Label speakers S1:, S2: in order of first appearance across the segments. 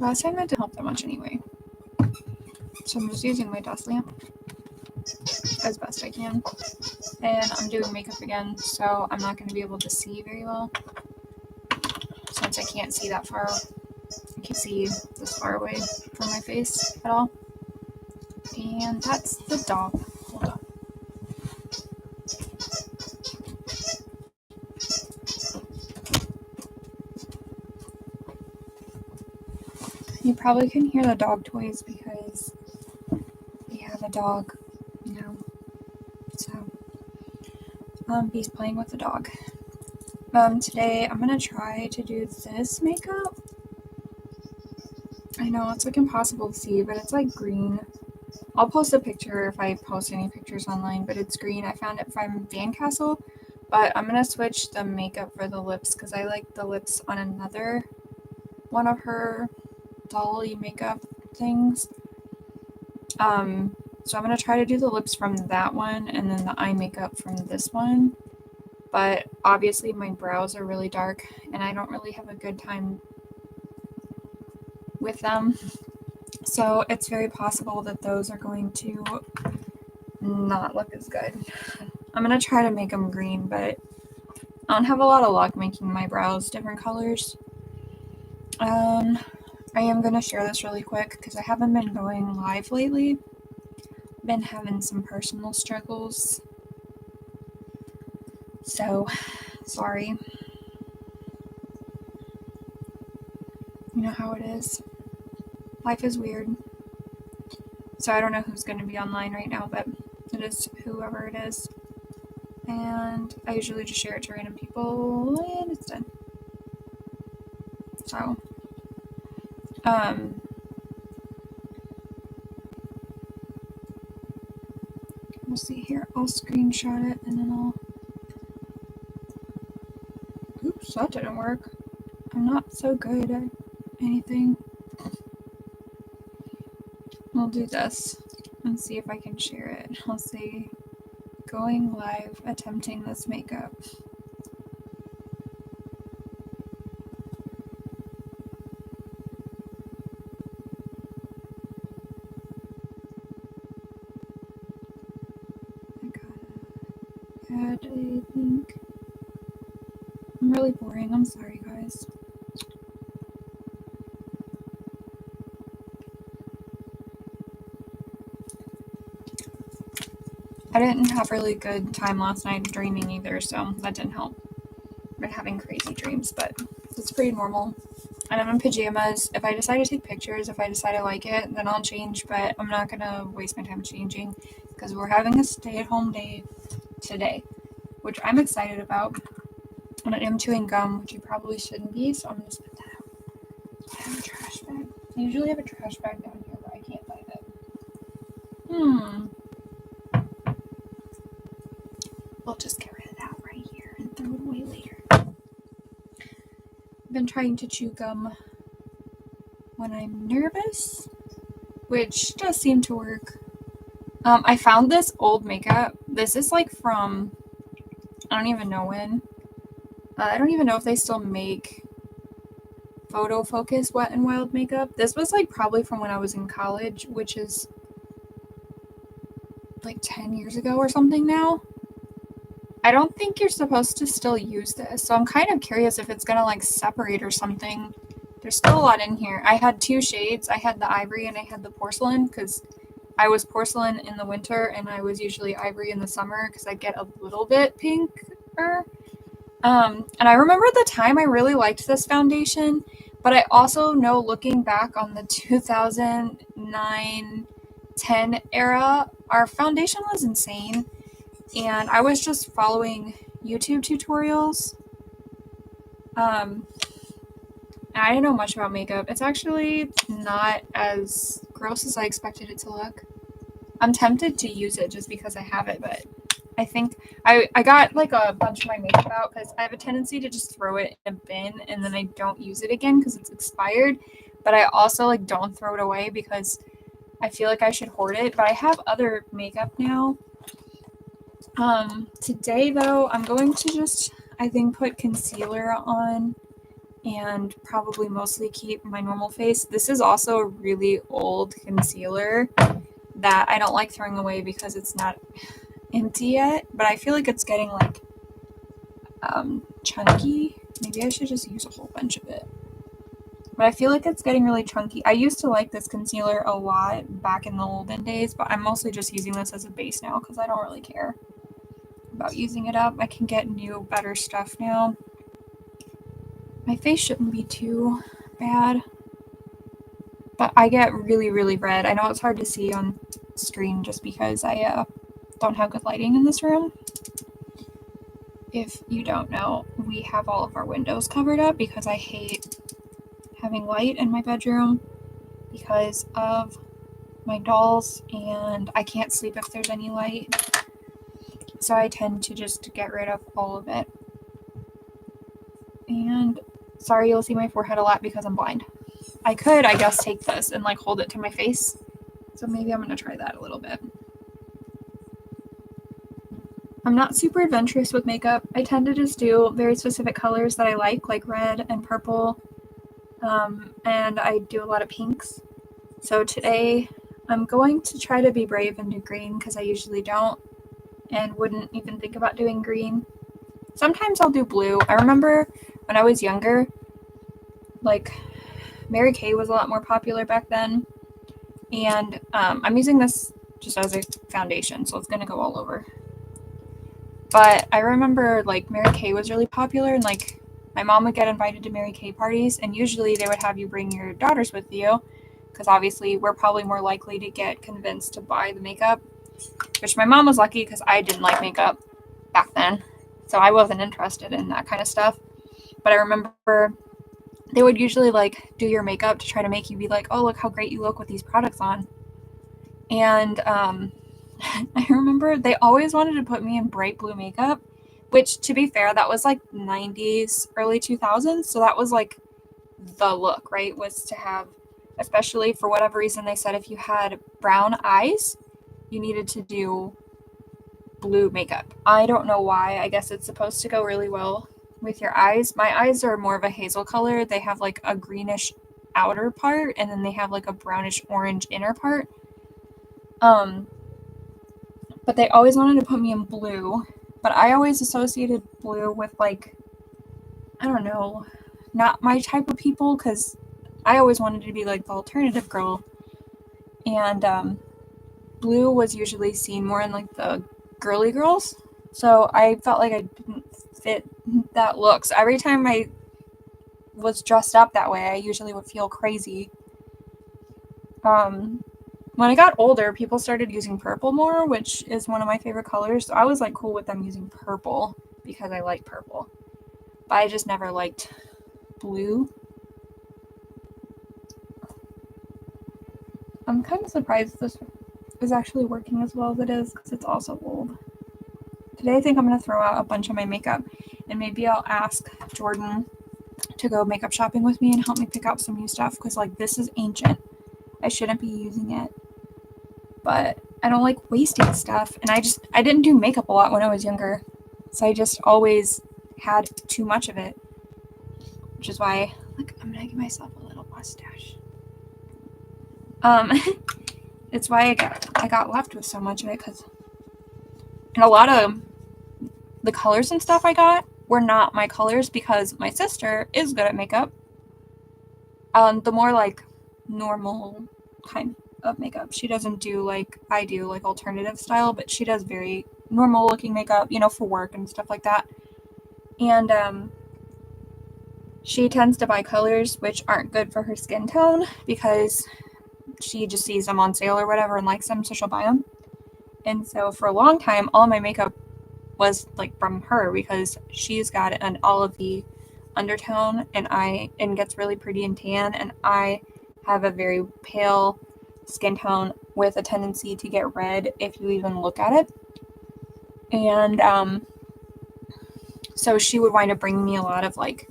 S1: Last time that didn't help that much anyway. So I'm just using my dust lamp as best I can. And I'm doing makeup again, so I'm not going to be able to see very well. Since I can't see that far, I can't see this far away from my face at all. And that's the dog. Hold on. You probably can hear the dog toys because we have a dog now. So, he's playing with the dog. Today I'm gonna try to do this makeup. I know it's like impossible to see, but it's like green. I'll post a picture if I post any pictures online, but it's green. I found it from Van Castle, but I'm gonna switch the makeup for the lips because I like the lips on another one of her dolly makeup things. So I'm gonna try to do the lips from that one and then the eye makeup from this one. But obviously my brows are really dark and I don't really have a good time with them. So it's very possible that those are going to not look as good. I'm gonna try to make them green, but I don't have a lot of luck making my brows different colors. I am gonna share this really quick because I haven't been going live lately. Been having some personal struggles. So, sorry. You know how it is. Life is weird. So I don't know who's going to be online right now, but it is whoever it is. And I usually just share it to random people and it's done. So, we'll see here. I'll screenshot it and then I'll... Oops, that didn't work. I'm not so good at anything. I'll do this and see if I can share it. I'll say, going live, attempting this makeup. I gotta add a link. I'm really boring. I'm sorry, guys. I didn't have really good time last night dreaming either, so that didn't help. I've been having crazy dreams, but it's pretty normal. And I'm in pajamas. If I decide to take pictures, if I decide I like it, then I'll change, but I'm not gonna waste my time changing because we're having a stay-at-home day today, which I'm excited about. And I am chewing gum, which you probably shouldn't be, so I'm gonna spit that out. I have a trash bag. I usually have a trash bag down here, but I can't find it. We'll just get rid of that right here and throw it away later. I've been trying to chew gum when I'm nervous, which does seem to work. I found this old makeup. This is like from, I don't even know when. I don't even know if they still make Photo Focus Wet n Wild makeup. This was like probably from when I was in college, which is like 10 years ago or something now. I don't think you're supposed to still use this, so I'm kind of curious if it's gonna like separate or something. There's still a lot in here. I had two shades. I had the ivory and I had the porcelain because I was porcelain in the winter and I was usually ivory in the summer because I get a little bit pinker. And I remember at the time I really liked this foundation, but I also know looking back on the 2009-10 era, our foundation was insane. And I was just following YouTube tutorials. And I didn't know much about makeup. It's actually not as gross as I expected it to look. I'm tempted to use it just because I have it, but I think I got like a bunch of my makeup out because I have a tendency to just throw it in a bin and then I don't use it again because it's expired. But I also like don't throw it away because I feel like I should hoard it. But I have other makeup now. Today though, I'm going to just, I think, put concealer on and probably mostly keep my normal face. This is also a really old concealer that I don't like throwing away because it's not empty yet, but I feel like it's getting like chunky. Maybe I should just use a whole bunch of it. But I feel like it's getting really chunky. I used to like this concealer a lot back in the olden days, but I'm mostly just using this as a base now because I don't really care about using it up. I can get new, better stuff now. My face shouldn't be too bad, but I get really, really red. I know it's hard to see on screen just because I don't have good lighting in this room. If you don't know, we have all of our windows covered up because I hate having light in my bedroom because of my dolls, and I can't sleep if there's any light. So I tend to just get rid of all of it. And sorry, you'll see my forehead a lot because I'm blind. I could, I guess, take this and like hold it to my face. So maybe I'm going to try that a little bit. I'm not super adventurous with makeup. I tend to just do very specific colors that I like red and purple. And I do a lot of pinks. So today I'm going to try to be brave and do green because I usually don't and wouldn't even think about doing green. Sometimes I'll do blue. I remember when I was younger, like Mary Kay was a lot more popular back then. And I'm using this just as a foundation, so it's going to go all over. But I remember like Mary Kay was really popular, and like my mom would get invited to Mary Kay parties, and usually they would have you bring your daughters with you because obviously we're probably more likely to get convinced to buy the makeup, which my mom was lucky because I didn't like makeup back then, so I wasn't interested in that kind of stuff. But I remember they would usually like do your makeup to try to make you be like, oh, look how great you look with these products on. And I remember they always wanted to put me in bright blue makeup, which to be fair, that was like 90s, early 2000s. So that was like the look, right? Was to have, especially for whatever reason, they said if you had brown eyes, you needed to do blue makeup. I don't know why. I guess it's supposed to go really well with your eyes. My eyes are more of a hazel color. They have like a greenish outer part, and then they have like a brownish orange inner part. But they always wanted to put me in blue, but I always associated blue with like, I don't know, not my type of people, because I always wanted to be like the alternative girl, and blue was usually seen more in like the girly girls, so I felt like I didn't fit that look. So every time I was dressed up that way, I usually would feel crazy. When I got older, people started using purple more, which is one of my favorite colors. So I was like cool with them using purple because I like purple. But I just never liked blue. I'm kind of surprised this is actually working as well as it is because it's also old. Today I think I'm going to throw out a bunch of my makeup, and maybe I'll ask Jordan to go makeup shopping with me and help me pick out some new stuff because like this is ancient. I shouldn't be using it. But I don't like wasting stuff, and I didn't do makeup a lot when I was younger, so I just always had too much of it, which is why, look, I'm gonna give myself a little mustache. It's why I got left with so much of it, and a lot of the colors and stuff I got were not my colors because my sister is good at makeup. The more like normal kind of makeup. She doesn't do like I do, like alternative style, but she does very normal looking makeup, for work and stuff like that. And she tends to buy colors which aren't good for her skin tone because she just sees them on sale or whatever and likes them, so she'll buy them. And so for a long time, all my makeup was like from her because she's got an olivey undertone and gets really pretty and tan, and I have a very pale skin tone with a tendency to get red if you even look at it. And so she would wind up bringing me a lot of like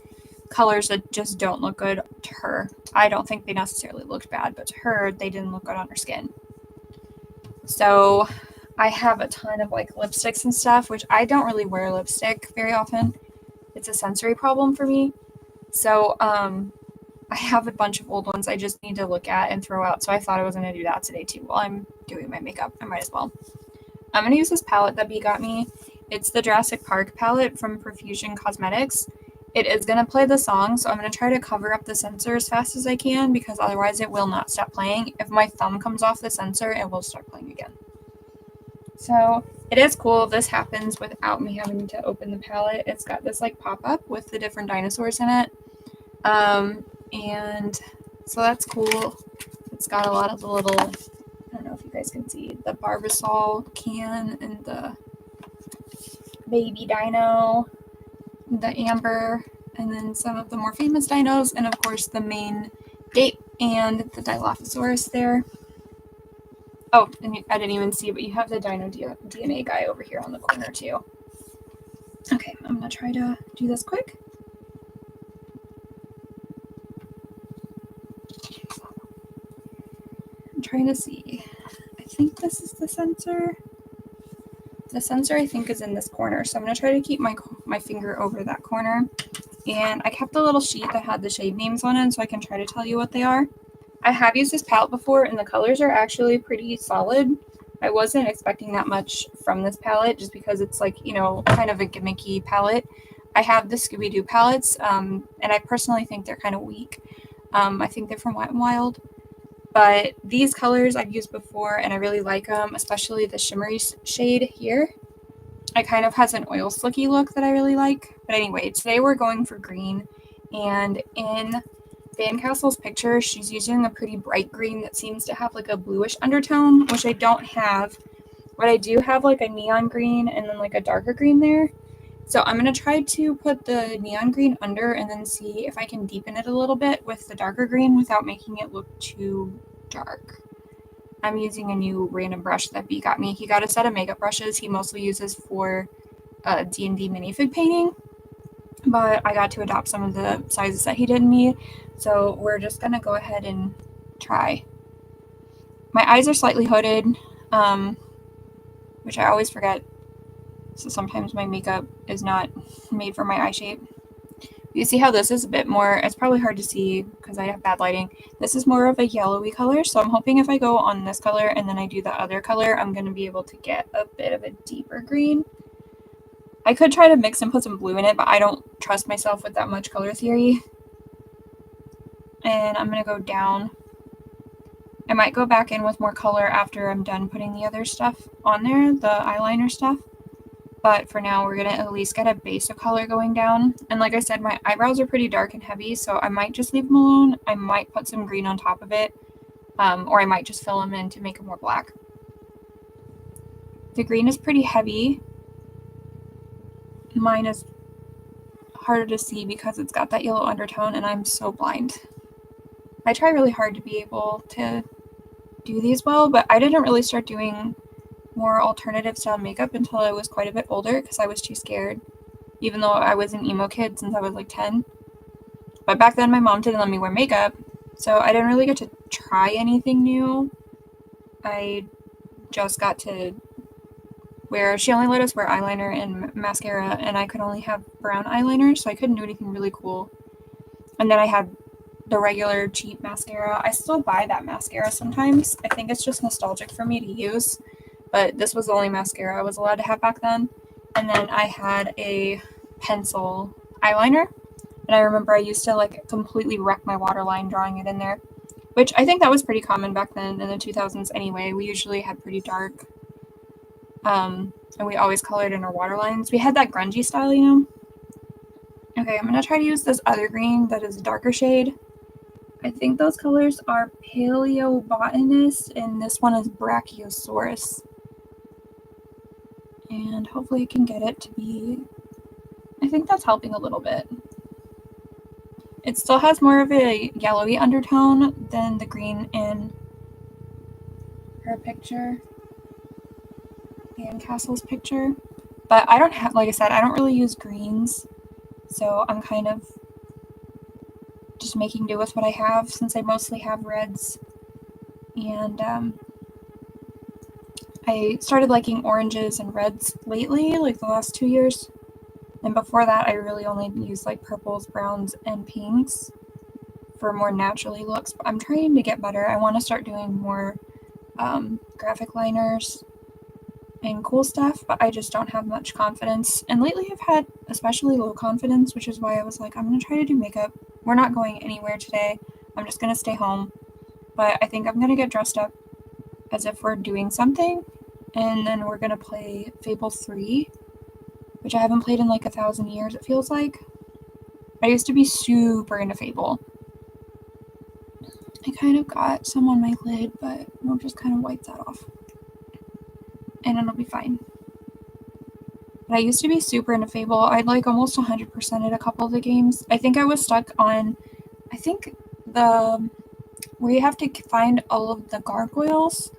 S1: colors that just don't look good to her. I don't think they necessarily looked bad, but to her they didn't look good on her skin. So I have a ton of like lipsticks and stuff, which I don't really wear lipstick very often. It's a sensory problem for me. So I have a bunch of old ones I just need to look at and throw out. So I thought I was going to do that today too while I'm doing my makeup. I might as well. I'm going to use this palette that B got me. It's the Jurassic Park palette from Profusion Cosmetics. It is going to play the song, so I'm going to try to cover up the sensor as fast as I can because otherwise it will not stop playing. If my thumb comes off the sensor, it will start playing again. So it is cool. This happens without me having to open the palette. It's got this like pop-up with the different dinosaurs in it. And so that's cool. It's got a lot of the little, I don't know if you guys can see, the Barbasol can and the baby dino, the amber, and then some of the more famous dinos, and of course the main Gape and the Dilophosaurus there. Oh, and I didn't even see, but you have the Dino DNA guy over here on the corner too. Okay, I'm gonna try to do this quick. I'm trying to see. I think this is the sensor. The sensor I think is in this corner, so I'm gonna try to keep my finger over that corner. And I kept a little sheet that had the shade names on it so I can try to tell you what they are. I have used this palette before and the colors are actually pretty solid. I wasn't expecting that much from this palette just because it's like, you know, kind of a gimmicky palette. I have the Scooby-Doo palettes, and I personally think they're kind of weak. I think they're from Wet n Wild. But these colors I've used before and I really like them, especially the shimmery shade here. It kind of has an oil slicky look that I really like. But anyway, today we're going for green. And in Van Castle's picture, she's using a pretty bright green that seems to have like a bluish undertone, which I don't have. But I do have like a neon green and then like a darker green there. So I'm going to try to put the neon green under and then see if I can deepen it a little bit with the darker green without making it look too dark. I'm using a new random brush that B got me. He got a set of makeup brushes he mostly uses for D&D minifig painting, but I got to adopt some of the sizes that he didn't need, so we're just going to go ahead and try. My eyes are slightly hooded, which I always forget, so sometimes my makeup is not made for my eye shape. You see how this is a bit more, it's probably hard to see because I have bad lighting. This is more of a yellowy color, so I'm hoping if I go on this color and then I do the other color, I'm going to be able to get a bit of a deeper green. I could try to mix and put some blue in it, but I don't trust myself with that much color theory. And I'm going to go down. I might go back in with more color after I'm done putting the other stuff on there, the eyeliner stuff. But for now, we're going to at least get a base of color going down. And like I said, my eyebrows are pretty dark and heavy, so I might just leave them alone. I might put some green on top of it, or I might just fill them in to make them more black. The green is pretty heavy. Mine is harder to see because it's got that yellow undertone, and I'm so blind. I try really hard to be able to do these well, but I didn't really start doing more alternative style makeup until I was quite a bit older because I was too scared, even though I was an emo kid since I was like 10. But back then my mom didn't let me wear makeup, so I didn't really get to try anything new. I just got to she only let us wear eyeliner and mascara, and I could only have brown eyeliner, so I couldn't do anything really cool. And then I had the regular cheap mascara. I still buy that mascara sometimes. I think it's just nostalgic for me to use. But this was the only mascara I was allowed to have back then. And then I had a pencil eyeliner. And I remember I used to like completely wreck my waterline drawing it in there. Which I think that was pretty common back then in the 2000s anyway. We usually had pretty dark. And we always colored in our waterlines. We had that grungy style, you know? Okay, I'm going to try to use this other green that is a darker shade. I think those colors are Paleobotanist, and this one is Brachiosaurus. And hopefully I can get it to be, I think that's helping a little bit. It still has more of a yellowy undertone than the green in her picture, Van Castle's picture. But I don't have, like I said, I don't really use greens, so I'm kind of just making do with what I have since I mostly have reds. And I started liking oranges and reds lately, like the last 2 years. And before that, I really only used like purples, browns, and pinks for more naturally looks. But I'm trying to get better. I want to start doing more graphic liners and cool stuff, but I just don't have much confidence. And lately I've had especially low confidence, which is why I was like, I'm going to try to do makeup. We're not going anywhere today. I'm just going to stay home. But I think I'm going to get dressed up as if we're doing something. And then we're going to play Fable 3, which I haven't played in like 1,000 years, it feels like. I used to be super into Fable. I kind of got some on my lid, but we'll just kind of wipe that off. And it'll be fine. But I used to be super into Fable. I'd like almost 100%ed a couple of the games. I think I was stuck on, where you have to find all of the gargoyles.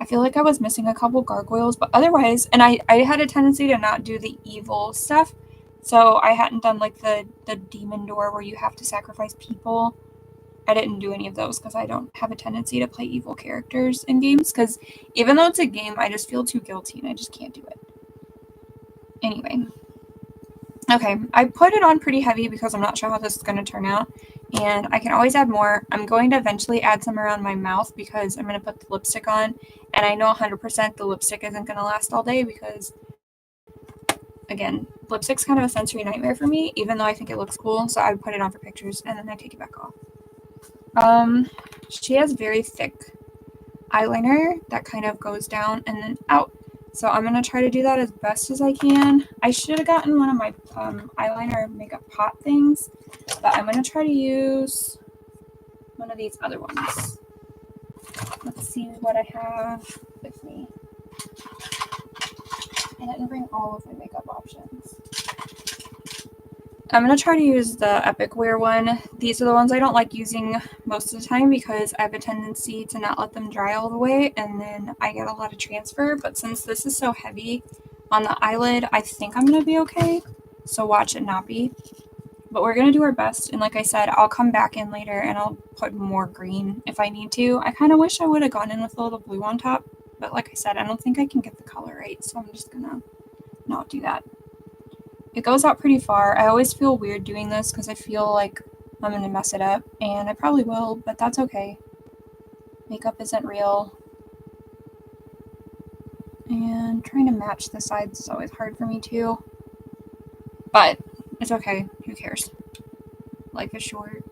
S1: I feel like I was missing a couple gargoyles, but otherwise, and I had a tendency to not do the evil stuff. So I hadn't done like the demon door where you have to sacrifice people. I didn't do any of those because I don't have a tendency to play evil characters in games, because even though it's a game, I just feel too guilty and I just can't do it. Anyway. Okay, I put it on pretty heavy because I'm not sure how this is going to turn out, and I can always add more. I'm going to eventually add some around my mouth because I'm going to put the lipstick on, and I know 100% the lipstick isn't going to last all day because, again, lipstick's kind of a sensory nightmare for me, even though I think it looks cool, so I put it on for pictures, and then I take it back off. She has very thick eyeliner that kind of goes down and then out. So I'm going to try to do that as best as I can. I should have gotten one of my eyeliner makeup pot things, but I'm going to try to use one of these other ones. Let's see what I have with me. I didn't bring all of my makeup options. I'm going to try to use the Epic Wear one. These are the ones I don't like using most of the time because I have a tendency to not let them dry all the way, and then I get a lot of transfer. But since this is so heavy on the eyelid, I think I'm going to be okay. So watch it not be. But we're going to do our best. And like I said, I'll come back in later and I'll put more green if I need to. I kind of wish I would have gone in with a little blue on top. But like I said, I don't think I can get the color right. So I'm just going to not do that. It goes out pretty far. I always feel weird doing this because I feel like I'm going to mess it up, and I probably will, but that's okay. Makeup isn't real. And trying to match the sides is always hard for me too. But it's okay. Who cares? Life is short.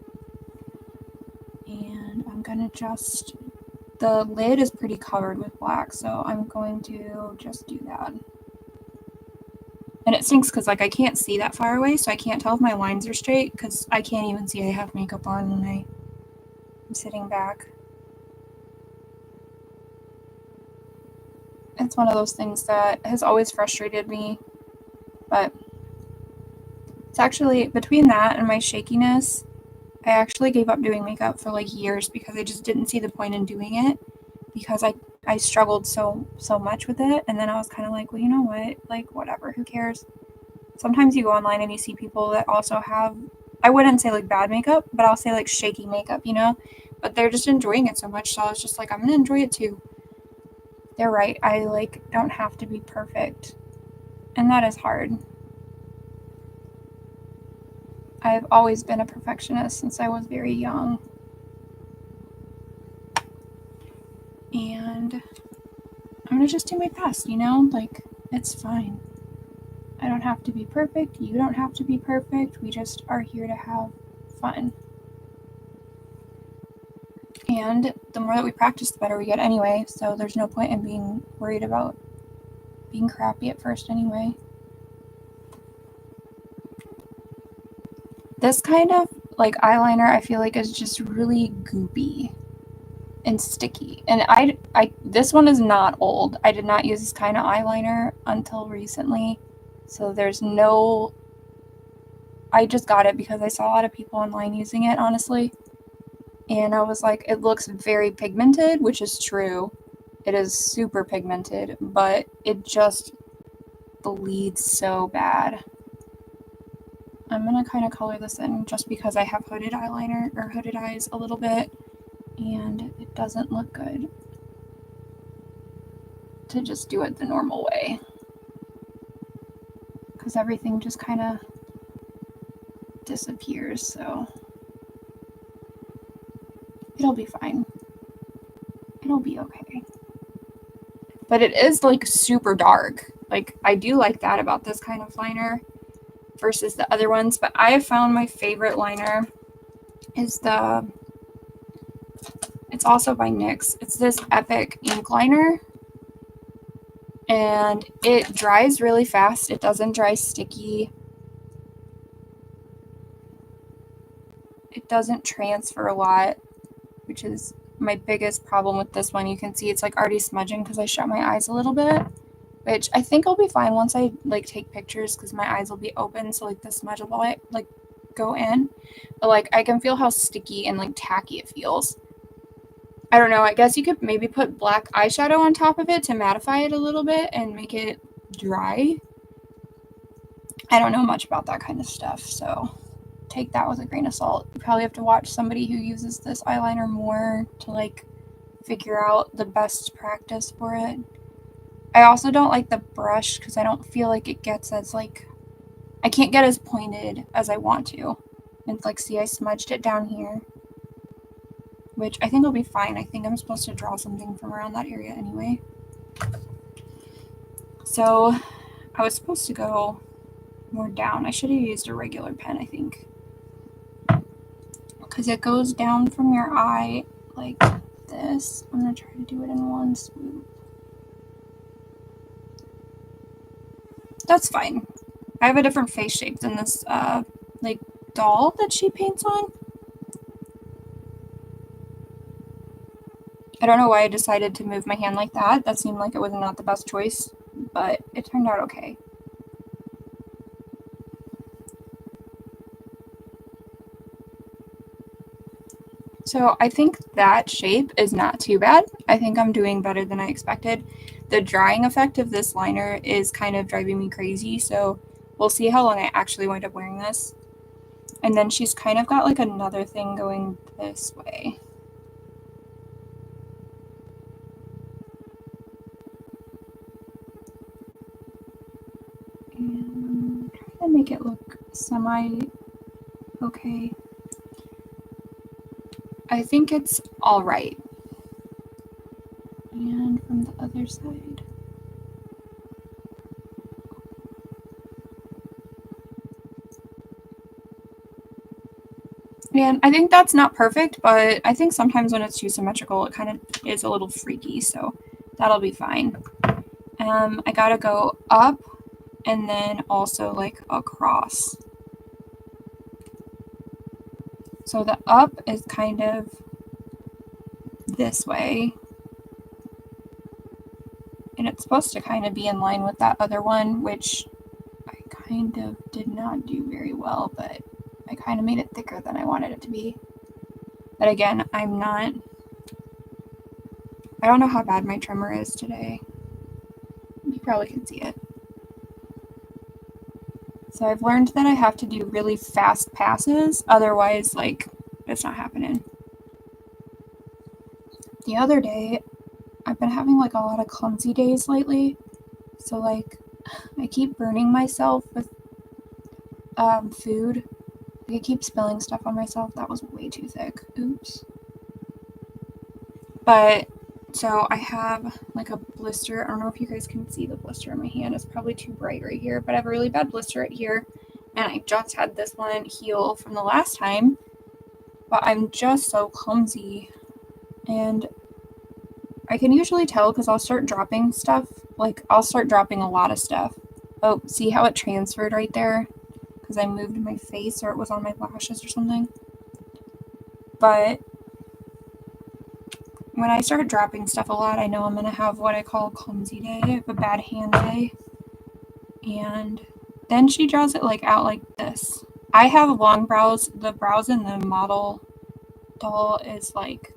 S1: And I'm going to just... The lid is pretty covered with black, so I'm going to just do that. And it stinks because, like, I can't see that far away, so I can't tell if my lines are straight because I can't even see I have makeup on when I'm sitting back. It's one of those things that has always frustrated me, but it's actually, between that and my shakiness, I actually gave up doing makeup for, like, years because I just didn't see the point in doing it because I struggled so much with it, and then I was kind of like, well, you know what, like, whatever, who cares? Sometimes you go online and you see people that also have, I wouldn't say like bad makeup, but I'll say like shaky makeup, you know, but they're just enjoying it so much, so I was just like, I'm gonna enjoy it too. They're right, I like don't have to be perfect, and that is hard. I've always been a perfectionist since I was very young. And I'm gonna just do my best, you know? Like, it's fine. I don't have to be perfect. You don't have to be perfect. We just are here to have fun. And the more that we practice, the better we get anyway. So there's no point in being worried about being crappy at first anyway. This kind of like eyeliner I feel like is just really goopy and sticky. And this one is not old. I did not use this kind of eyeliner until recently. So there's no... I just got it because I saw a lot of people online using it, honestly. And I was like, it looks very pigmented, which is true. It is super pigmented, but it just bleeds so bad. I'm going to kind of color this in just because I have hooded eyeliner, or hooded eyes a little bit, and it doesn't look good to just do it the normal way. because everything just kind of disappears, so it'll be fine. It'll be okay. But it is like super dark. Like, I do like that about this kind of liner versus the other ones, but I have found my favorite liner is it's also by NYX. It's this Epic ink liner, and it dries really fast. It doesn't dry sticky. It doesn't transfer a lot, which is my biggest problem with this one. You can see it's like already smudging because I shut my eyes a little bit, which I think will be fine once I like take pictures because my eyes will be open, so like the smudge will like go in. But like I can feel how sticky and like tacky it feels. I don't know, I guess you could maybe put black eyeshadow on top of it to mattify it a little bit and make it dry. I don't know much about that kind of stuff, so take that with a grain of salt. You probably have to watch somebody who uses this eyeliner more to like figure out the best practice for it. I also don't like the brush because I don't feel like it gets as like, I can't get as pointed as I want to. And like, see, I smudged it down here, which I think will be fine. I think I'm supposed to draw something from around that area anyway. So I was supposed to go more down. I should have used a regular pen, I think, because it goes down from your eye like this. I'm gonna try to do it in one swoop. That's fine. I have a different face shape than this like doll that she paints on. I don't know why I decided to move my hand like that. That seemed like it was not the best choice, but it turned out okay. So I think that shape is not too bad. I think I'm doing better than I expected. The drying effect of this liner is kind of driving me crazy, so we'll see how long I actually wind up wearing this. And then she's kind of got like another thing going this way. And try to make it look semi-okay. I think it's all right. And from the other side. And I think that's not perfect, but I think sometimes when it's too symmetrical, it kind of is a little freaky, so that'll be fine. I gotta go up and then also like across. So the up is kind of this way, and it's supposed to kind of be in line with that other one, which I kind of did not do very well, but I kind of made it thicker than I wanted it to be. But again, I don't know how bad my tremor is today. You probably can see it. So I've learned that I have to do really fast passes, otherwise, like, it's not happening. The other day, I've been having like a lot of clumsy days lately, so like, I keep burning myself with food. I keep spilling stuff on myself. That was way too thick. Oops. But so I have like a blister. I don't know if you guys can see the blister in my hand. It's probably too bright right here, but I have a really bad blister right here. And I just had this one heal from the last time, but I'm just so clumsy. And I can usually tell because I'll start dropping stuff. Like, I'll start dropping a lot of stuff. Oh, see how it transferred right there? Because I moved my face or it was on my lashes or something. But when I start dropping stuff a lot, I know I'm going to have what I call a clumsy day. I have a bad hand day. And then she draws it like out like this. I have long brows. The brows in the model doll is like,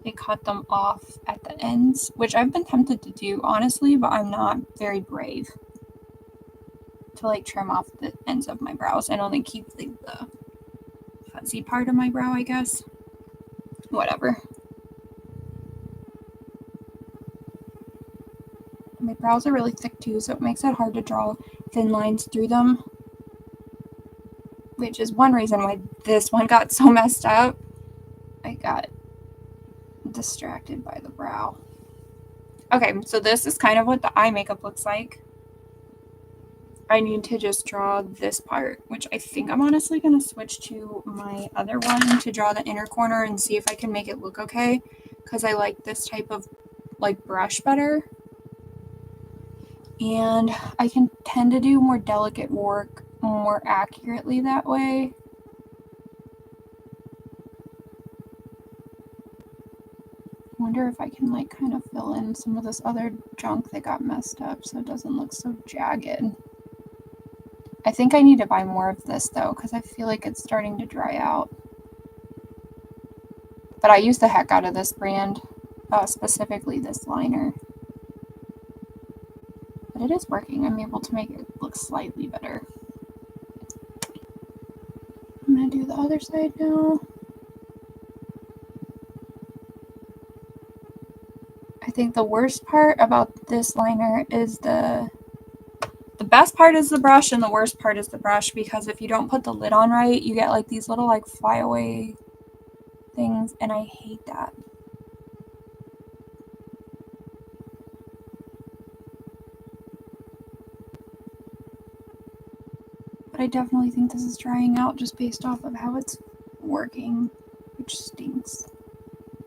S1: they cut them off at the ends, which I've been tempted to do, honestly, but I'm not very brave to like trim off the ends of my brows and only keep the fuzzy part of my brow, I guess. Whatever. My brows are really thick too, so it makes it hard to draw thin lines through them, which is one reason why this one got so messed up. I got distracted by the brow. Okay, so this is kind of what the eye makeup looks like. I need to just draw this part, which I think I'm honestly going to switch to my other one to draw the inner corner and see if I can make it look okay, because I like this type of like brush better. And I can tend to do more delicate work more accurately that way. I wonder if I can like kind of fill in some of this other junk that got messed up so it doesn't look so jagged. I think I need to buy more of this though, because I feel like it's starting to dry out. But I use the heck out of this brand, specifically this liner. But it is working. I'm able to make it look slightly better. I'm going to do the other side now. I think the worst part about this liner is the best part is the brush and the worst part is the brush, because if you don't put the lid on right, you get like these little like flyaway things, and I hate that. But I definitely think this is drying out just based off of how it's working, which stinks.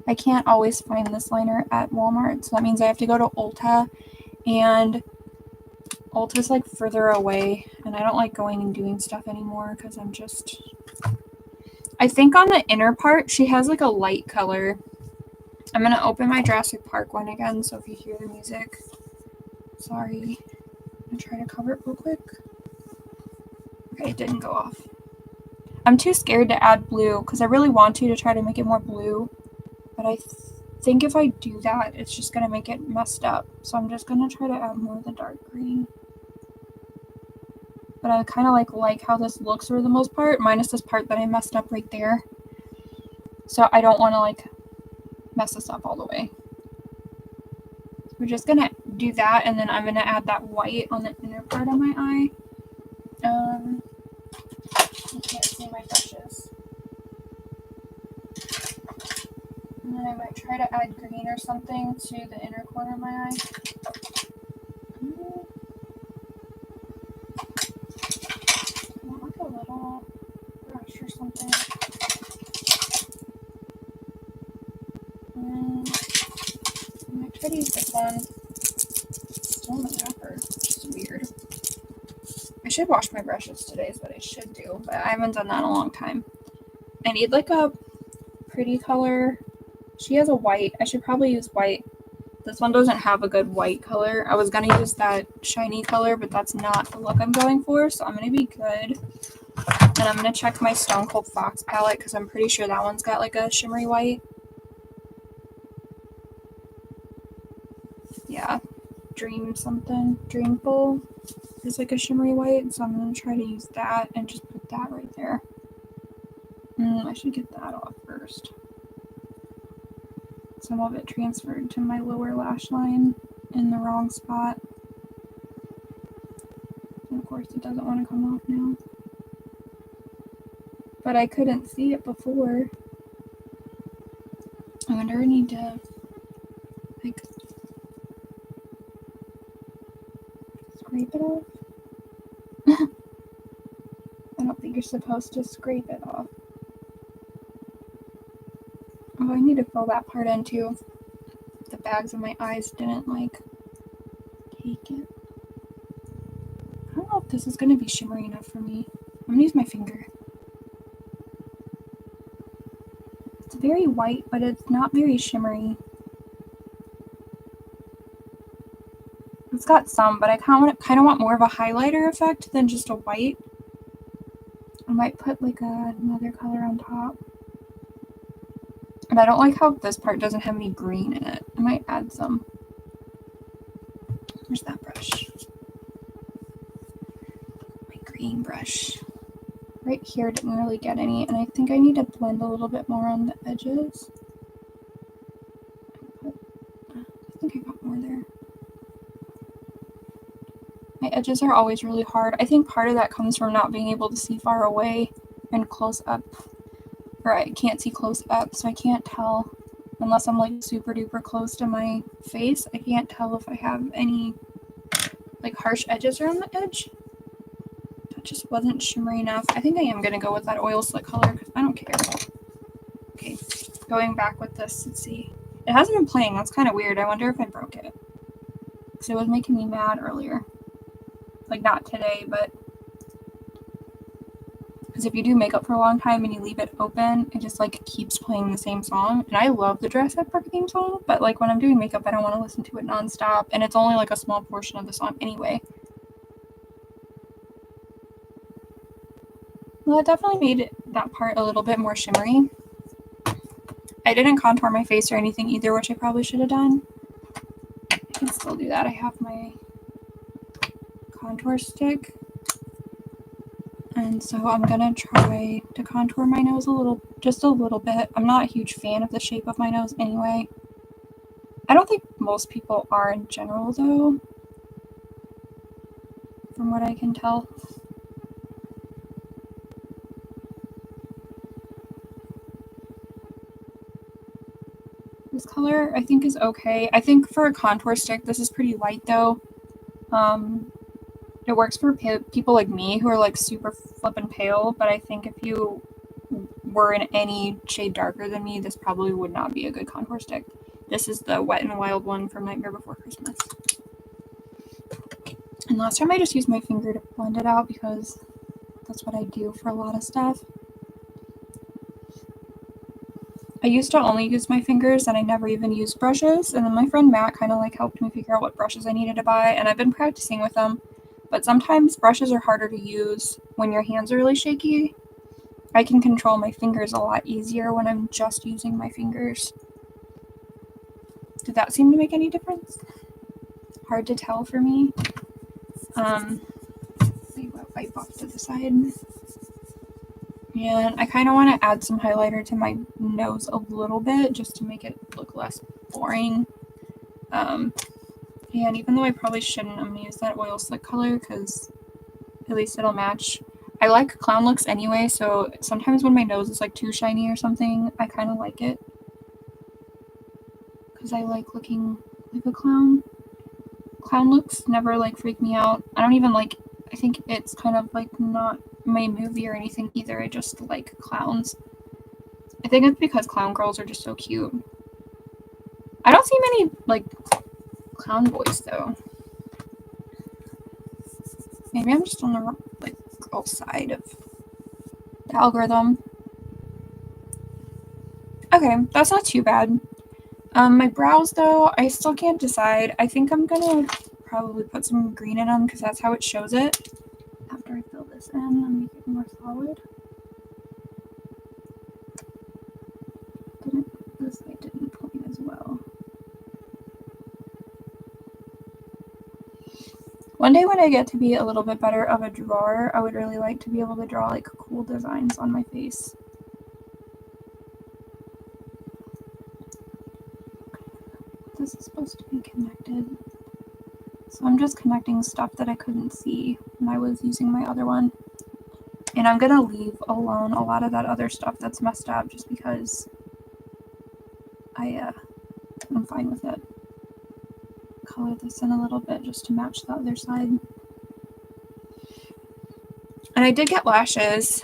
S1: I can't always find this liner at Walmart, so that means I have to go to Ulta, and Ulta's like further away, and I don't like going and doing stuff anymore because I'm just... I think on the inner part, she has like a light color. I'm going to open my Jurassic Park one again, so if you hear the music, sorry. I'm going to try to cover it real quick. Okay, it didn't go off. I'm too scared to add blue because I really want to try to make it more blue, but I think if I do that, it's just going to make it messed up. So I'm just going to try to add more of the dark green. But I kind of like how this looks for the most part, minus this part that I messed up right there. So I don't want to like mess this up all the way. We're just going to do that, and then I'm going to add that white on the inner part of my eye. You can't see my brushes. And then I might try to add green or something to the inner corner of my eye. I want like a little brush or something. I might try to use this one. Still in the wrapper, which is weird. I should wash my brushes today is what I should do, but I haven't done that in a long time. I need like a pretty color. She has a white. I should probably use white. This one doesn't have a good white color. I was going to use that shiny color, but that's not the look I'm going for, so I'm going to be good. And I'm going to check my Stone Cold Fox palette because I'm pretty sure that one's got like a shimmery white. Yeah, Dreamful is like a shimmery white, so I'm going to try to use that and just put that right there. I should get that off first. Some of it transferred to my lower lash line in the wrong spot. And of course it doesn't want to come off now. But I couldn't see it before. I wonder I need to like scrape it off. I don't think you're supposed to scrape it off. Oh, I need to fill that part in too. The bags of my eyes didn't like take it. I don't know if this is going to be shimmery enough for me. I'm going to use my finger. It's very white, but it's not very shimmery. It's got some, but I kind of want more of a highlighter effect than just a white. I might put like another color on top. And I don't like how this part doesn't have any green in it. I might add some. Where's that brush? My green brush. Right here didn't really get any, and I think I need to blend a little bit more on the edges. I think I got more there. My edges are always really hard. I think part of that comes from not being able to see far away and close up. Or I can't see close up, so I can't tell unless I'm like super duper close to my face. I can't tell if I have any like harsh edges around the edge. That just wasn't shimmery enough. I think I am going to go with that oil slick color because I don't care. Okay, going back with this, let's see. It hasn't been playing. That's kind of weird. I wonder if I broke it. Because it was making me mad earlier. Like, not today, but... Because if you do makeup for a long time and you leave it open, it just, like, keeps playing the same song. And I love the Dress Up Brooke theme song, but, like, when I'm doing makeup, I don't want to listen to it nonstop. And it's only, like, a small portion of the song anyway. Well, it definitely made that part a little bit more shimmery. I didn't contour my face or anything either, which I probably should have done. I can still do that. I have my contour stick. And so I'm gonna try to contour my nose just a little bit. I'm not a huge fan of the shape of my nose anyway. I don't think most people are in general though, from what I can tell. This color I think is okay. I think for a contour stick, this is pretty light though. It works for people like me who are like super flippin' pale, but I think if you were in any shade darker than me, this probably would not be a good contour stick. This is the Wet n Wild one from Nightmare Before Christmas. And last time I just used my finger to blend it out because that's what I do for a lot of stuff. I used to only use my fingers and I never even used brushes, and then my friend Matt kind of like helped me figure out what brushes I needed to buy, and I've been practicing with them. But sometimes brushes are harder to use when your hands are really shaky. I can control my fingers a lot easier when I'm just using my fingers. Did that seem to make any difference? Hard to tell for me. Wipe off to the side. And I kind of want to add some highlighter to my nose a little bit just to make it look less boring. And even though I probably shouldn't, I'm going to use that oil slick color because at least it'll match. I like clown looks anyway, so sometimes when my nose is like too shiny or something, I kind of like it. Because I like looking like a clown. Clown looks never like freak me out. I don't even like, I think it's kind of like not my movie or anything either. I just like clowns. I think it's because clown girls are just so cute. I don't see many like clown boys though. Maybe I'm just on the like girl side of the algorithm. Okay, that's not too bad. My brows though, I still can't decide. I think I'm gonna probably put some green in them because that's how it shows it. After I fill this in and make it more solid. This light didn't point as well. One day when I get to be a little bit better of a drawer, I would really like to be able to draw like cool designs on my face. This is supposed to be connected. So I'm just connecting stuff that I couldn't see when I was using my other one. And I'm gonna leave alone a lot of that other stuff that's messed up just because I'm fine with it. Color this in a little bit just to match the other side. And I did get lashes,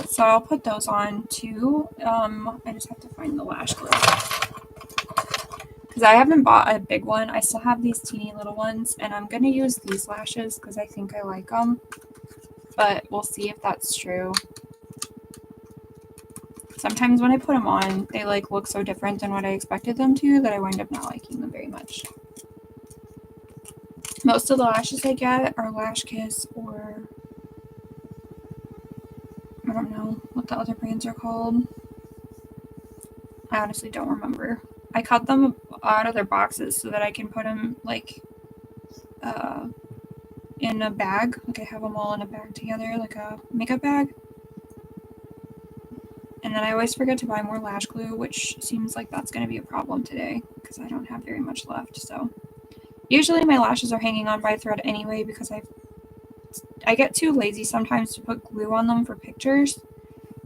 S1: so I'll put those on too. I just have to find the lash glue. Because I haven't bought a big one. I still have these teeny little ones, and I'm going to use these lashes because I think I like them. But we'll see if that's true. Sometimes when I put them on, they like look so different than what I expected them to that I wind up not liking them very much. Most of the lashes I get are Lash Kiss or I don't know what the other brands are called. I honestly don't remember. I cut them out of their boxes so that I can put them like in a bag. Like I have them all in a bag together, like a makeup bag. And then I always forget to buy more lash glue, which seems like that's going to be a problem today because I don't have very much left. So usually my lashes are hanging on by a thread anyway because I've I get too lazy sometimes to put glue on them for pictures.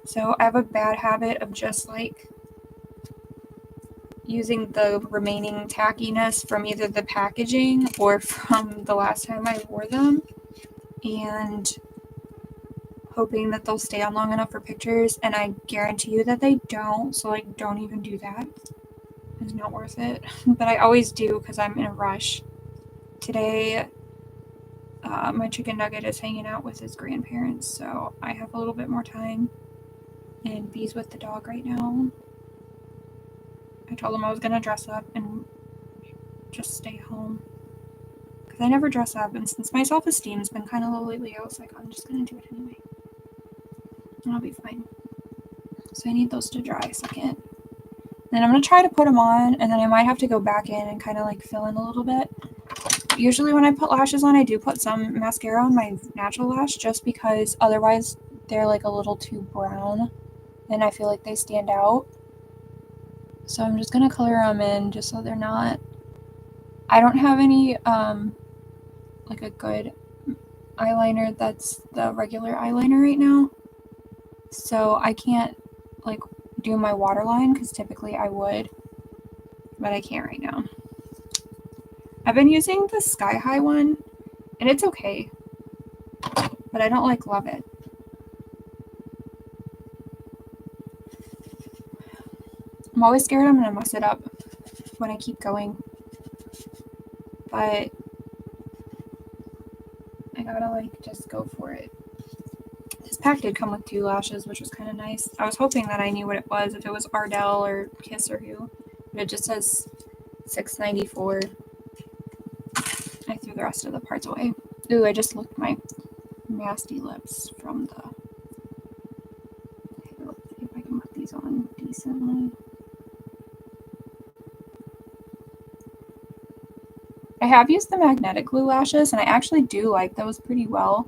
S1: So I have a bad habit of just like using the remaining tackiness from either the packaging or from the last time I wore them and hoping that they'll stay on long enough for pictures, and I guarantee you that they don't, so like don't even do that. It's not worth it. But I always do because I'm in a rush. Today my chicken nugget is hanging out with his grandparents, so I have a little bit more time, and B's with the dog right now. I told him I was gonna dress up and just stay home because I never dress up, and since my self-esteem's been kind of low lately, I was like, I'm just gonna do it anyway and I'll be fine. So I need those to dry a second. Then I'm gonna try to put them on, and then I might have to go back in and kind of like fill in a little bit. Usually when I put lashes on, I do put some mascara on my natural lash just because otherwise they're like a little too brown and I feel like they stand out. So I'm just gonna color them in just so they're not. I don't have any like a good eyeliner that's the regular eyeliner right now, so I can't like do my waterline because typically I would, but I can't right now. I've been using the Sky High one and it's okay, but I don't like love it. I'm always scared I'm gonna mess it up when I keep going, but I gotta like just go for it. This pack did come with 2 lashes, which was kind of nice. I was hoping that I knew what it was, if it was Ardell or Kiss or who, but it just says $6.94. I threw the rest of the parts away. Ooh, I just licked my nasty lips from the... Okay, let's see if I can put these on decently. I have used the magnetic glue lashes, and I actually do like those pretty well,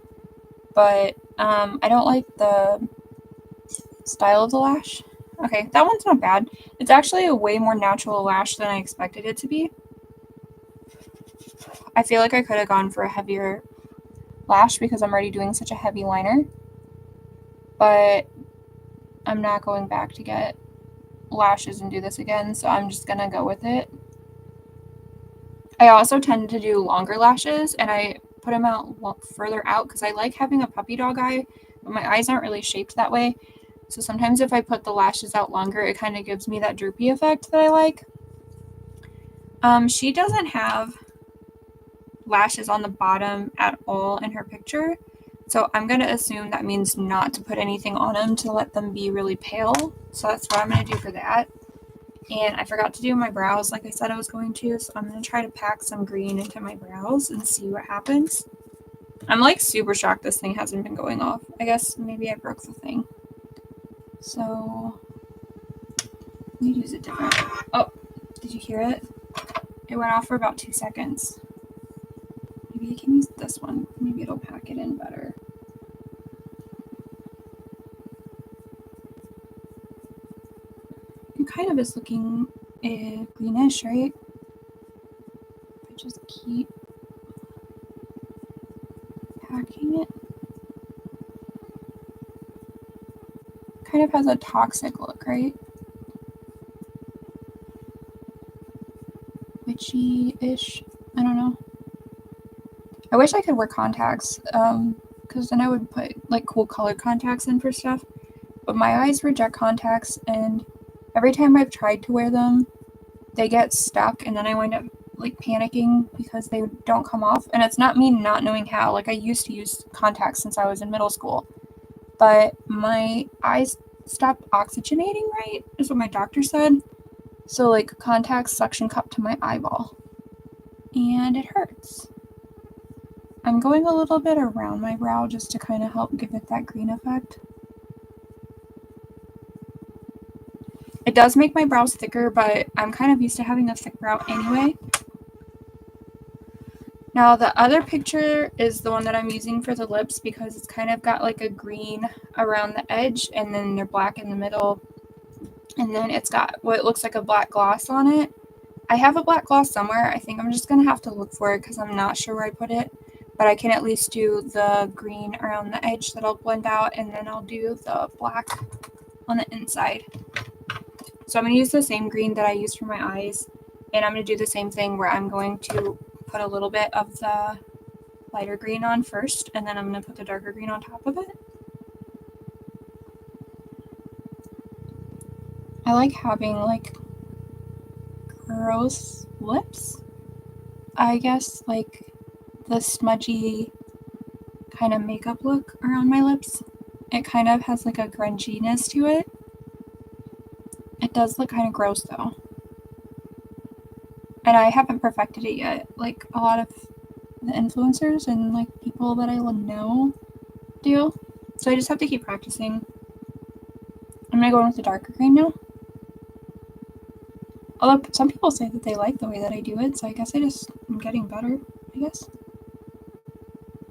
S1: but I don't like the style of the lash. Okay, that one's not bad. It's actually a way more natural lash than I expected it to be. I feel like I could have gone for a heavier lash because I'm already doing such a heavy liner, but I'm not going back to get lashes and do this again, so I'm just gonna go with it. I also tend to do longer lashes, and I put them out further out because I like having a puppy dog eye, but my eyes aren't really shaped that way. So sometimes if I put the lashes out longer, it kind of gives me that droopy effect that I like. She doesn't have lashes on the bottom at all in her picture, so I'm going to assume that means not to put anything on them to let them be really pale. So that's what I'm going to do for that. And I forgot to do my brows like I said I was going to, so I'm going to try to pack some green into my brows and see what happens. I'm like super shocked this thing hasn't been going off. I guess maybe I broke the thing. So let me use a different... Oh, did you hear it? It went off for about 2 seconds. Maybe I can use this one. Maybe it'll pack it in better. It kind of is looking greenish, right? I just keep packing it. Kind of has a toxic look, right? Witchy-ish. I don't know. I wish I could wear contacts, because then I would put like cool colored contacts in for stuff. But my eyes reject contacts, and every time I've tried to wear them, they get stuck, and then I wind up like panicking because they don't come off. And it's not me not knowing how. Like I used to use contacts since I was in middle school, but my eyes stopped oxygenating right, is what my doctor said. So like contacts suction cup to my eyeball, and it hurts. I'm going a little bit around my brow just to kind of help give it that green effect. It does make my brows thicker, but I'm kind of used to having a thick brow anyway. Now the other picture is the one that I'm using for the lips because it's kind of got like a green around the edge and then they're black in the middle. And then it's got what looks like a black gloss on it. I have a black gloss somewhere. I think I'm just going to have to look for it because I'm not sure where I put it. but I can at least do the green around the edge that I'll blend out, and then I'll do the black on the inside. So I'm going to use the same green that I used for my eyes, and I'm going to do the same thing where I'm going to put a little bit of the lighter green on first, and then I'm going to put the darker green on top of it. I like having like gross lips, I guess, like the smudgy kind of makeup look around my lips. It kind of has like a grunginess to it. It does look kind of gross though. And I haven't perfected it yet. Like a lot of the influencers and like people that I know do. So I just have to keep practicing. I'm gonna go in with the darker green now. Although some people say that they like the way that I do it, so I guess I'm getting better, I guess.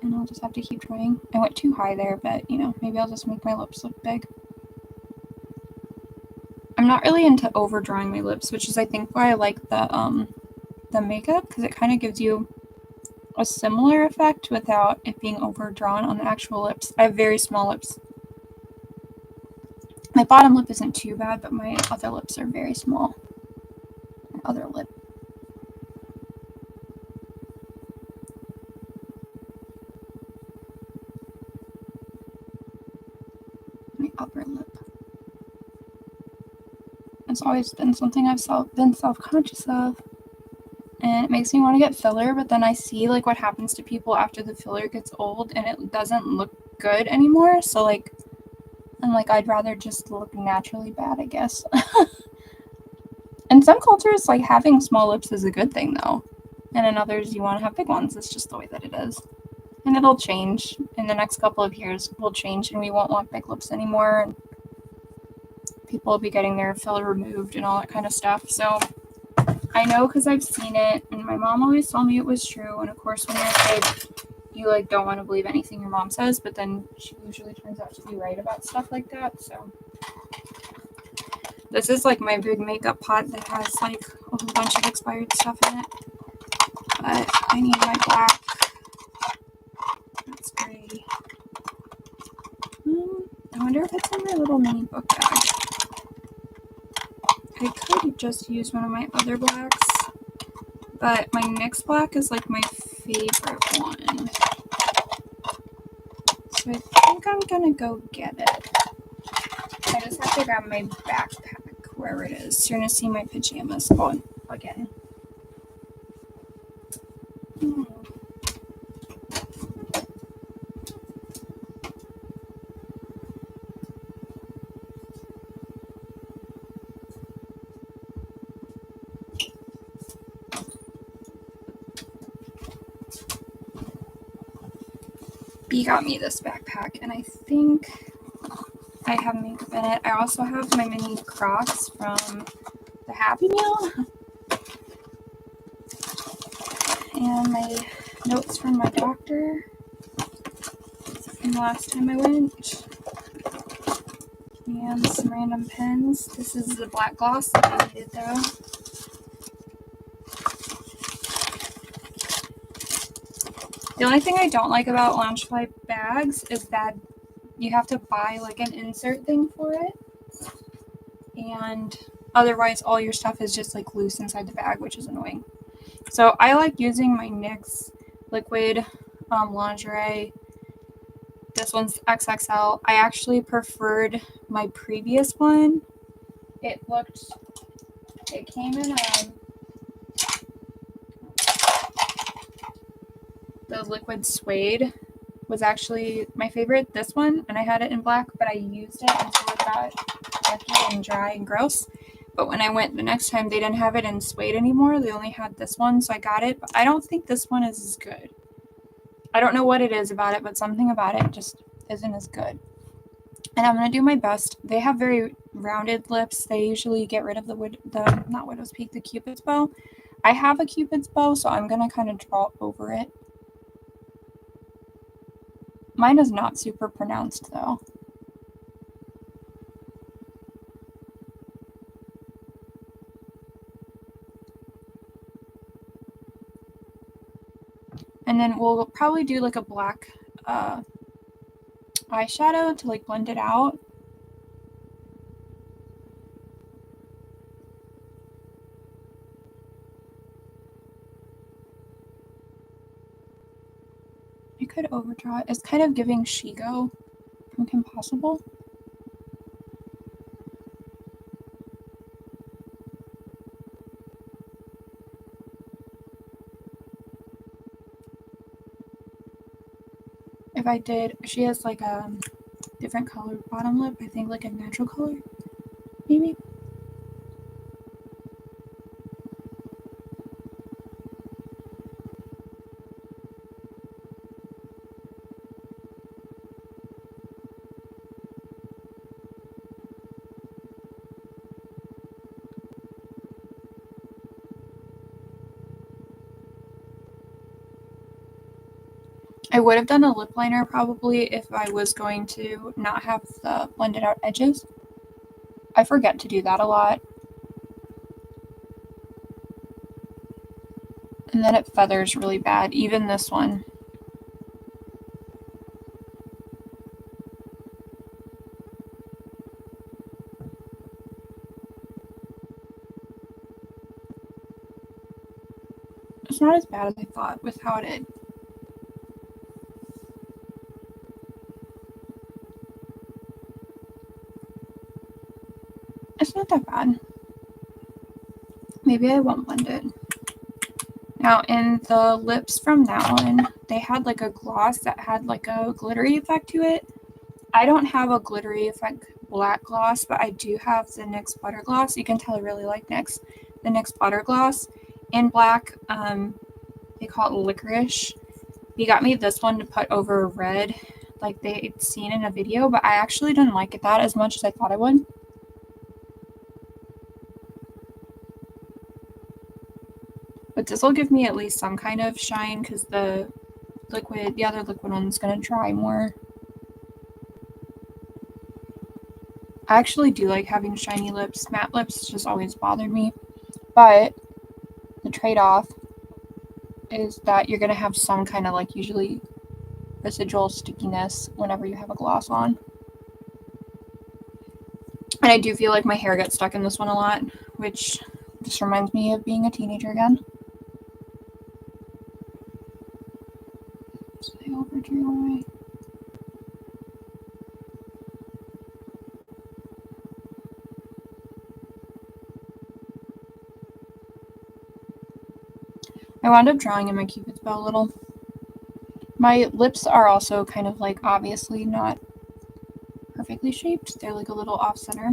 S1: And I'll just have to keep trying. I went too high there, but you know, maybe I'll just make my lips look big. I'm not really into overdrawing my lips, which is I think why I like the makeup, because it kind of gives you a similar effect without it being overdrawn on the actual lips. I have very small lips. My bottom lip isn't too bad, but my other lips are very small. My other lip. My upper lip. It's always been something I've been self-conscious of. And it makes me want to get filler, but then I see like what happens to people after the filler gets old and it doesn't look good anymore. So like, I'm like, I'd rather just look naturally bad, I guess. In some cultures, like having small lips is a good thing though. And in others, you want to have big ones. It's just the way that it is. And it'll change in the next couple of years. We'll change and we won't want big lips anymore. And people will be getting their filler removed and all that kind of stuff. So I know because I've seen it, and my mom always told me it was true. And of course, when you're a kid, you like don't want to believe anything your mom says, but then she usually turns out to be right about stuff like that. So this is like my big makeup pot that has like a whole bunch of expired stuff in it. But I need my black. That's gray. I wonder if it's in my little mini book bag. I could just use one of my other blacks, but my NYX black is like my favorite one. So I think I'm gonna go get it. I just have to grab my backpack wherever it is. So you're gonna see my pajamas on again. B got me this backpack, and I think I have makeup in it. I also have my mini Crocs from the Happy Meal, and my notes from my doctor from the last time I went, and some random pens. This is the black gloss that I needed though. The only thing I don't like about Loungefly bags is that you have to buy like an insert thing for it, and otherwise all your stuff is just like loose inside the bag, which is annoying. So I like using my NYX liquid lingerie. This one's XXL. I actually preferred my previous one. It came in the liquid suede was actually my favorite, this one, and I had it in black, but I used it until it got yucky and dry and gross. But when I went the next time, they didn't have it in suede anymore. They only had this one, so I got it. But I don't think this one is as good. I don't know what it is about it, but something about it just isn't as good. And I'm going to do my best. They have very rounded lips. They usually get rid of not widow's peak, the cupid's bow. I have a cupid's bow, so I'm going to kind of draw over it. Mine is not super pronounced though. And then we'll probably do like a black eyeshadow to like blend it out. I could overdraw it. It's kind of giving Shigo from Kim Possible. If I did, she has like a different colored bottom lip. I think like a natural color, maybe. I would have done a lip liner probably if I was going to not have the blended out edges. I forget to do that a lot. And then it feathers really bad, even this one. It's not as bad as I thought with how it did. It's not that bad. Maybe I won't blend it. Now in the lips from that one, they had like a gloss that had like a glittery effect to it. I don't have a glittery effect black gloss, but I do have the NYX Butter Gloss. You can tell I really like NYX. The NYX Butter Gloss in black. They call it Licorice. He got me this one to put over red, like they'd seen in a video, but I actually didn't like it that as much as I thought I would. But this will give me at least some kind of shine because the other liquid one's gonna dry more. I actually do like having shiny lips. Matte lips just always bothered me. But the trade-off is that you're gonna have some kind of like usually residual stickiness whenever you have a gloss on. And I do feel like my hair gets stuck in this one a lot, which just reminds me of being a teenager again. So I overdrew away. I wound up drawing in my Cupid's bow a little. My lips are also kind of like obviously not perfectly shaped. They're like a little off center.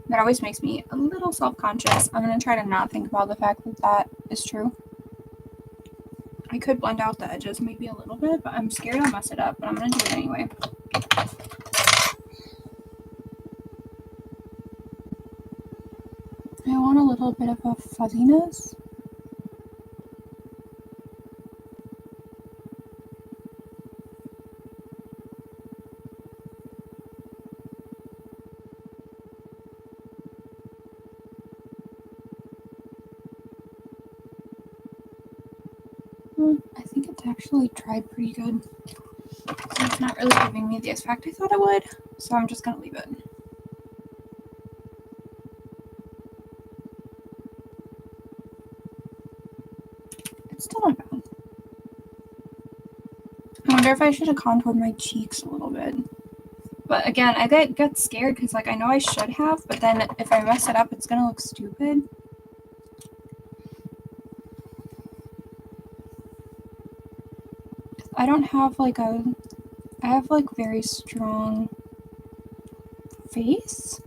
S1: That always makes me a little self-conscious. I'm going to try to not think about the fact that that is true. I could blend out the edges maybe a little bit, but I'm scared I'll mess it up, but I'm going to do it anyway. I want a little bit of a fuzziness. I think it's actually dried pretty good. So it's not really giving me the effect I thought it would, so I'm just going to leave it. It's still not bad. I wonder if I should have contoured my cheeks a little bit. But again, I get scared because like I know I should have, but then if I mess it up, it's going to look stupid. I don't have like I have like very strong face.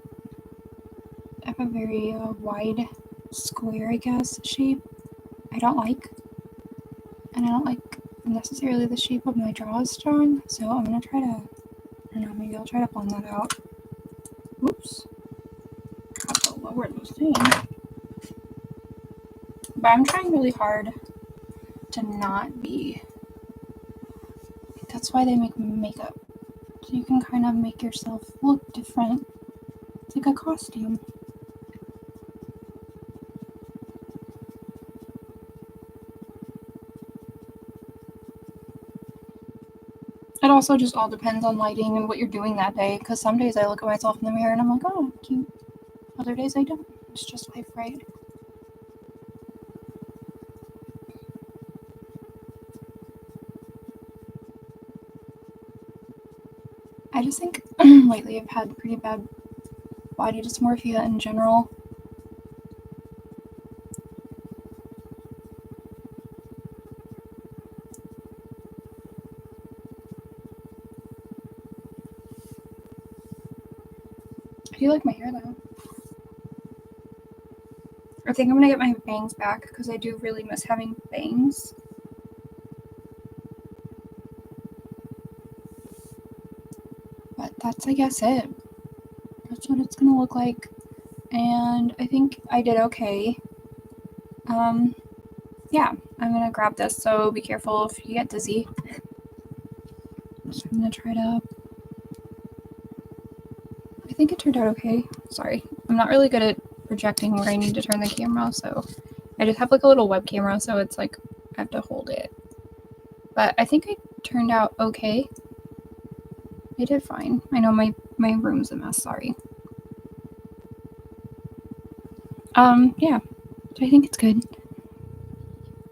S1: I have a very wide square, I guess, shape. I don't like. And I don't like necessarily the shape of my jaw is strong. So I'm going to try to, I don't know, maybe I'll try to blend that out. Oops. Have to lower those things. But I'm trying really hard to not be. That's why they make makeup. So you can kind of make yourself look different. It's like a costume. It also just all depends on lighting and what you're doing that day, because some days I look at myself in the mirror and I'm like, oh, cute. Other days I don't. It's just life, right? I just think lately I've had pretty bad body dysmorphia in general. I do like my hair though. I think I'm gonna get my bangs back because I do really miss having bangs. But that's, I guess, it. That's what it's gonna look like. And I think I did okay. Yeah, I'm gonna grab this, so be careful if you get dizzy. So I'm gonna try to... I think it turned out okay. Sorry. I'm not really good at projecting where I need to turn the camera, so I just have like a little web camera, so it's like I have to hold it. But I think it turned out okay. I did fine. I know my room's a mess, sorry. Yeah. So I think it's good.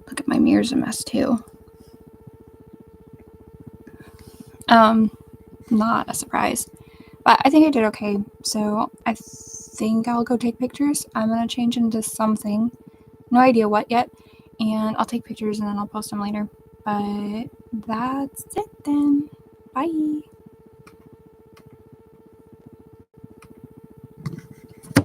S1: Look at my mirror's a mess too. Not a surprise. But I think I did okay. So I think I'll go take pictures. I'm gonna change into something. No idea what yet. And I'll take pictures and then I'll post them later. But that's it then. Bye.